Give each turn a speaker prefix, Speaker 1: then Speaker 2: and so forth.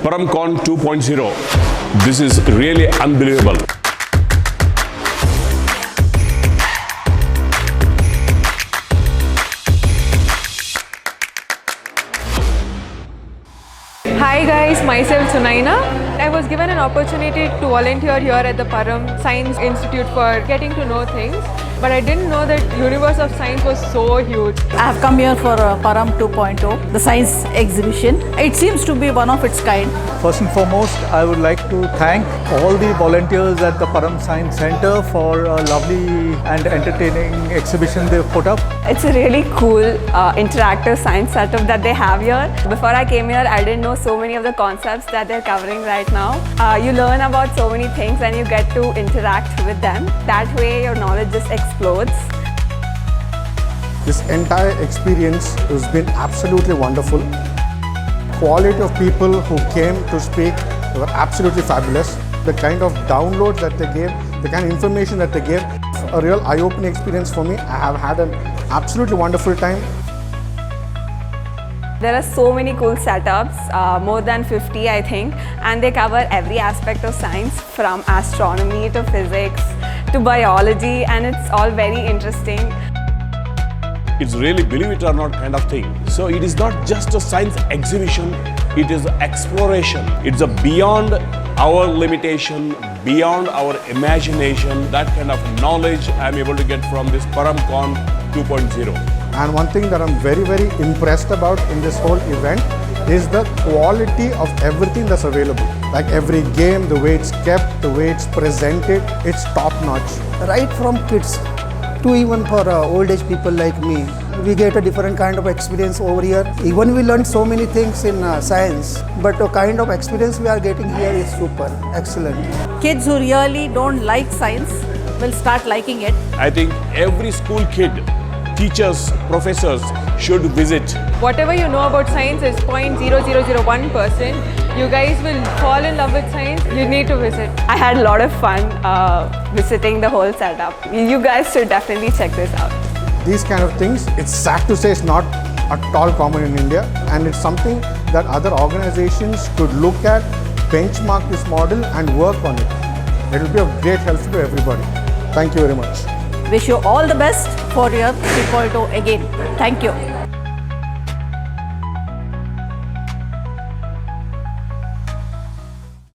Speaker 1: Paramcon 2.0. This is really unbelievable.
Speaker 2: Hi guys, myself Sunaina. I was given an opportunity to volunteer here at the Param Science Institute for getting to know things, but I didn't know that universe of science was so huge.
Speaker 3: I have come here for Param 2.0, the science exhibition. It seems to be one of its kind.
Speaker 4: First and foremost, I would like to thank all the volunteers at the Param Science Center for a lovely and entertaining exhibition they've put up.
Speaker 5: It's a really cool interactive science setup that they have here. Before I came here, I didn't know so many of the concepts that they're covering right now. You learn about so many things and you get to interact with them. That way your knowledge just explodes.
Speaker 6: This entire experience has been absolutely wonderful. Quality of people who came to speak were absolutely fabulous. The kind of downloads that they gave, the kind of information that they gave, a real eye-opening experience for me. I have had an absolutely wonderful time.
Speaker 5: There are so many cool setups, more than 50 I think, and they cover every aspect of science from astronomy to physics to biology, and it's all very interesting.
Speaker 1: It's really believe it or not kind of thing. So it is not just a science exhibition, it is exploration. It's a beyond our limitation, beyond our imagination. That kind of knowledge I'm able to get from this Paramcon 2.0.
Speaker 6: And one thing that I'm very, very impressed about in this whole event is the quality of everything that's available. Like every game, the way it's kept, the way it's presented, it's top notch.
Speaker 7: Right from kids to even for old age people like me, we get a different kind of experience over here. Even we learn so many things in science, but the kind of experience we are getting here is super, excellent.
Speaker 3: Kids who really don't like science will start liking it.
Speaker 1: I think every school kid, teachers, professors should visit.
Speaker 2: Whatever you know about science is 0.0001%. You guys will fall in love with science. You need to visit.
Speaker 5: I had a lot of fun visiting the whole setup. You guys should definitely check this out.
Speaker 6: These kind of things, it's sad to say, it's not at all common in India, and it's something that other organizations could look at, benchmark this model and work on it. It will be of great help to everybody. Thank you very much.
Speaker 3: Wish you all the best for your 3.0 again. Thank you.